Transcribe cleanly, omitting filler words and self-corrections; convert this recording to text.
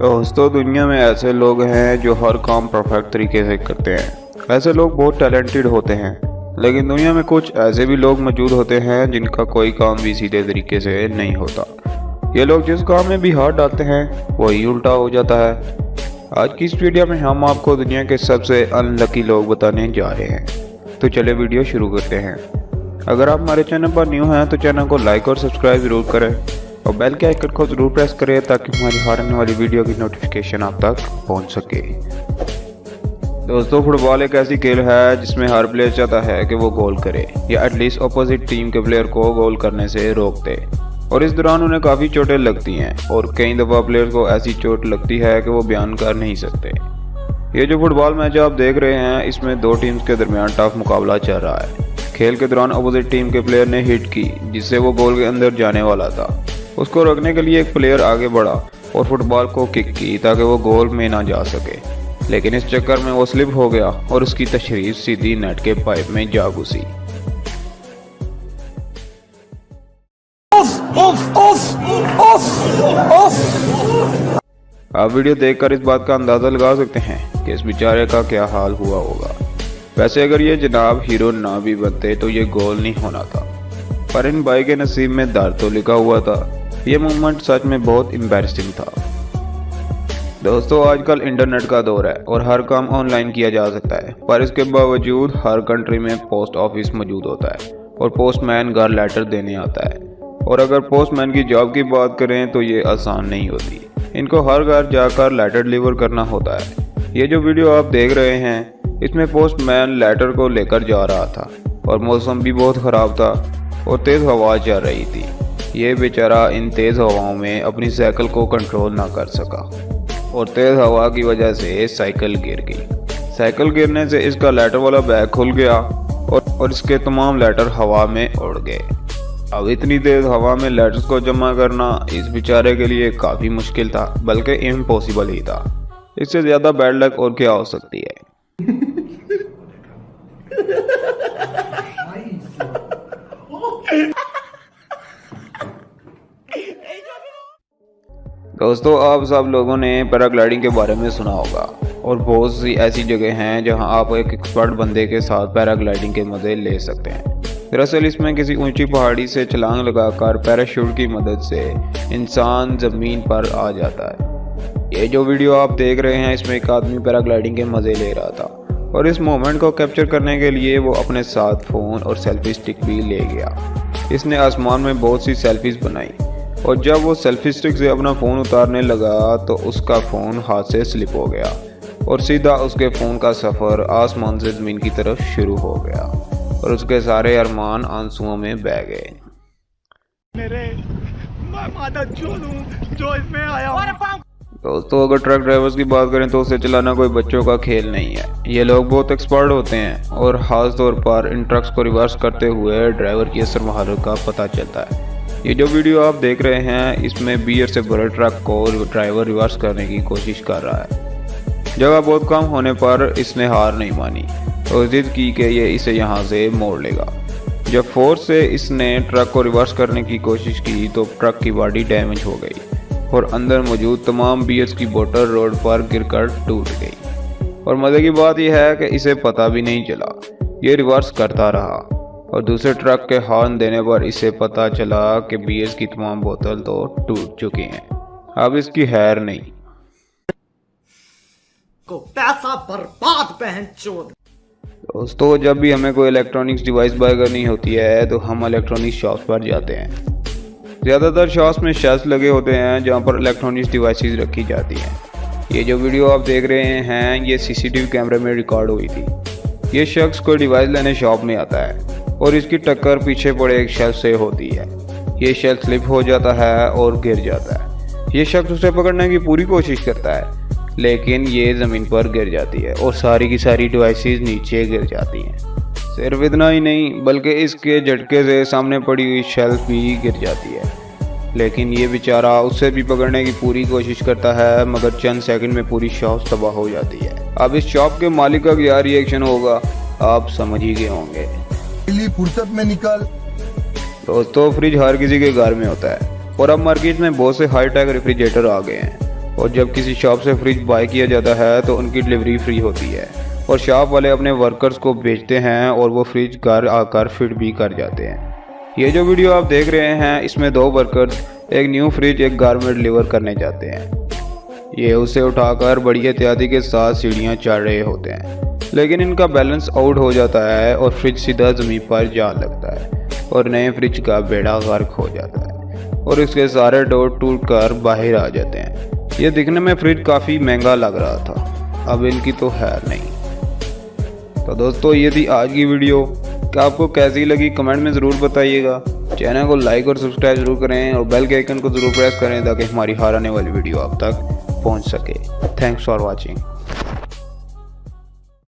दोस्तों, दुनिया में ऐसे लोग हैं जो हर काम परफेक्ट तरीके से करते हैं। ऐसे लोग बहुत टैलेंटेड होते हैं, लेकिन दुनिया में कुछ ऐसे भी लोग मौजूद होते हैं जिनका कोई काम भी सीधे तरीके से नहीं होता। ये लोग जिस काम में भी हाथ डालते हैं वही उल्टा हो जाता है। आज की इस वीडियो में हम आपको दुनिया के सबसे अनलकी लोग बताने जा रहे हैं। तो चले वीडियो शुरू करते हैं। अगर आप हमारे चैनल पर न्यू हैं तो चैनल को लाइक और सब्सक्राइब जरूर करें और बेल के आइकन को जरूर प्रेस करें ताकि हमारी हर आने वाली वीडियो की नोटिफिकेशन आप तक पहुंच सके। दोस्तों, फुटबॉल एक ऐसी खेल है जिसमें हर प्लेयर चाहता है कि वो गोल करे या एटलीस्ट अपोजिट टीम के प्लेयर को गोल करने से रोक दे, और इस दौरान उन्हें काफ़ी चोटें लगती हैं और कई दफ़ा प्लेयर को ऐसी चोट लगती है कि वो बयान कर नहीं सकते। ये जो फुटबॉल मैच आप देख रहे हैं, इसमें दो टीम्स के दरमियान टफ मुकाबला चल रहा है। खेल के दौरान अपोजिट टीम के प्लेयर ने हिट की जिससे वो गोल के अंदर जाने वाला था। उसको रोकने के लिए एक प्लेयर आगे बढ़ा और फुटबॉल को किक की ताकि वो गोल में ना जा सके, लेकिन इस चक्कर में वो स्लिप हो गया और उसकी तशरीफ सीधी नेट के पाइप में जा घुसी। आप वीडियो देखकर इस बात का अंदाजा लगा सकते हैं कि इस बेचारे का क्या हाल हुआ होगा। वैसे अगर ये जनाब हीरो ना भी बनते तो ये गोल नहीं होना था, पर इन भाई के नसीब में दर्द तो लिखा हुआ था। ये मोमेंट सच में बहुत एम्बैरेसिंग था। दोस्तों, आजकल इंटरनेट का दौर है और हर काम ऑनलाइन किया जा सकता है, पर इसके बावजूद हर कंट्री में पोस्ट ऑफिस मौजूद होता है और पोस्टमैन घर लेटर देने आता है। और अगर पोस्टमैन की जॉब की बात करें तो ये आसान नहीं होती। इनको हर घर जाकर लेटर डिलीवर करना होता है। ये जो वीडियो आप देख रहे हैं, इसमें पोस्टमैन लेटर को लेकर जा रहा था और मौसम भी बहुत ख़राब था और तेज़ हवा चल रही थी। ये बेचारा इन तेज़ हवाओं में अपनी साइकिल को कंट्रोल ना कर सका और तेज़ हवा की वजह से साइकिल गिर गई। साइकिल गिरने से इसका लेटर वाला बैग खुल गया और इसके तमाम लेटर हवा में उड़ गए। अब इतनी तेज़ हवा में लेटर्स को जमा करना इस बेचारे के लिए काफ़ी मुश्किल था, बल्कि इम्पॉसिबल ही था। इससे ज़्यादा बैड लक और क्या हो सकती है। दोस्तों, आप सब लोगों ने पैराग्लाइडिंग के बारे में सुना होगा और बहुत सी ऐसी जगह हैं जहां आप एक एक्सपर्ट बंदे के साथ पैराग्लाइडिंग के मज़े ले सकते हैं। दरअसल इसमें किसी ऊंची पहाड़ी से छलांग लगाकर पैराशूट की मदद से इंसान ज़मीन पर आ जाता है। ये जो वीडियो आप देख रहे हैं, इसमें एक आदमी पैराग्लाइडिंग के मज़े ले रहा था और इस मोमेंट को कैप्चर करने के लिए वो अपने साथ फ़ोन और सेल्फी स्टिक भी ले गया। इसने आसमान में बहुत सी सेल्फीज बनाई और जब वो सेल्फी स्टिक से अपना फ़ोन उतारने लगा तो उसका फ़ोन हाथ से स्लिप हो गया और सीधा उसके फ़ोन का सफ़र आसमान से ज़मीन की तरफ शुरू हो गया और उसके सारे अरमान आंसुओं में बह गए। दोस्तों, अगर ट्रक ड्राइवर्स की बात करें तो उसे चलाना कोई बच्चों का खेल नहीं है। ये लोग बहुत एक्सपर्ट होते हैं और ख़ास तौर पर इन ट्रक्स को रिवर्स करते हुए ड्राइवर की असर महारत का पता चलता है। ये जो वीडियो आप देख रहे हैं, इसमें बियर से भरे ट्रक को ड्राइवर रिवर्स करने की कोशिश कर रहा है। जगह बहुत कम होने पर इसने हार नहीं मानी और जिद की कि ये इसे यहाँ से मोड़ लेगा। जब फोर्स से इसने ट्रक को रिवर्स करने की कोशिश की तो ट्रक की बॉडी डैमेज हो गई और अंदर मौजूद तमाम बियर्स की बोतल रोड पर गिरकर टूट गई। और मज़े की बात यह है कि इसे पता भी नहीं चला। ये रिवर्स करता रहा और दूसरे ट्रक के हॉर्न देने पर इसे पता चला कि बियर्स की तमाम बोतल तो टूट चुकी हैं। अब इसकी खैर नहीं। को पैसा बर्बाद बहन चोद। दोस्तों, जब भी हमें कोई इलेक्ट्रॉनिक्स डिवाइस बाय करनी होती है तो हम इलेक्ट्रॉनिक्स शॉप्स पर जाते हैं। ज़्यादातर शॉप्स में शेल्फ लगे होते हैं जहां पर इलेक्ट्रॉनिक्स डिवाइसेस रखी जाती हैं। ये जो वीडियो आप देख रहे हैं, ये सीसीटीवी कैमरे में रिकॉर्ड हुई थी। ये शख्स कोई डिवाइस लेने शॉप में आता है और इसकी टक्कर पीछे पड़े एक शेल्फ से होती है। ये शेल्फ स्लिप हो जाता है और गिर जाता है। ये शख्स उसे पकड़ने की पूरी कोशिश करता है, लेकिन ये ज़मीन पर गिर जाती है और सारी की सारी डिवाइसेस नीचे गिर जाती हैं। सिर्फ इतना ही नहीं, बल्कि इसके झटके से सामने पड़ी हुई शेल्फ भी गिर जाती है। लेकिन ये बेचारा उसे भी पकड़ने की पूरी कोशिश करता है, मगर चंद सेकंड में पूरी शॉप तबाह हो जाती है। अब इस शॉप के मालिक का क्या रिएक्शन होगा आप समझ ही गए होंगे। फुर्सत में निकल। दोस्तों, फ्रिज हर किसी के घर में होता है और अब मार्केट में बहुत से हाईटेक रेफ्रिजरेटर आ गए हैं और जब किसी शॉप से फ्रिज बाय किया जाता है तो उनकी डिलीवरी फ्री होती है और शॉप वाले अपने वर्कर्स को भेजते हैं और वो फ्रिज घर आकर फिट भी कर जाते हैं। ये जो वीडियो आप देख रहे हैं इसमें 2 वर्कर्स एक न्यू फ्रिज एक घर में डिलीवर करने जाते हैं। ये उसे उठाकर बड़ी एहतियाती के साथ सीढ़ियाँ चढ़ रहे होते हैं, लेकिन इनका बैलेंस आउट हो जाता है और फ्रिज सीधा ज़मीन पर जा लगता है और नए फ्रिज का बेड़ा गर्क हो जाता है और इसके सारे डोर टूट कर बाहर आ जाते हैं। ये दिखने में फ्रिज काफ़ी महंगा लग रहा था, अब इनकी तो है नहीं। तो दोस्तों ये थी आज की वीडियो, क्या आपको कैसी लगी कमेंट में ज़रूर बताइएगा। चैनल को लाइक और सब्सक्राइब जरूर करें और बेल के आइकन को ज़रूर प्रेस करें ताकि हमारी हर आने वाली वीडियो आप तक पहुंच सके। Thanks for watching.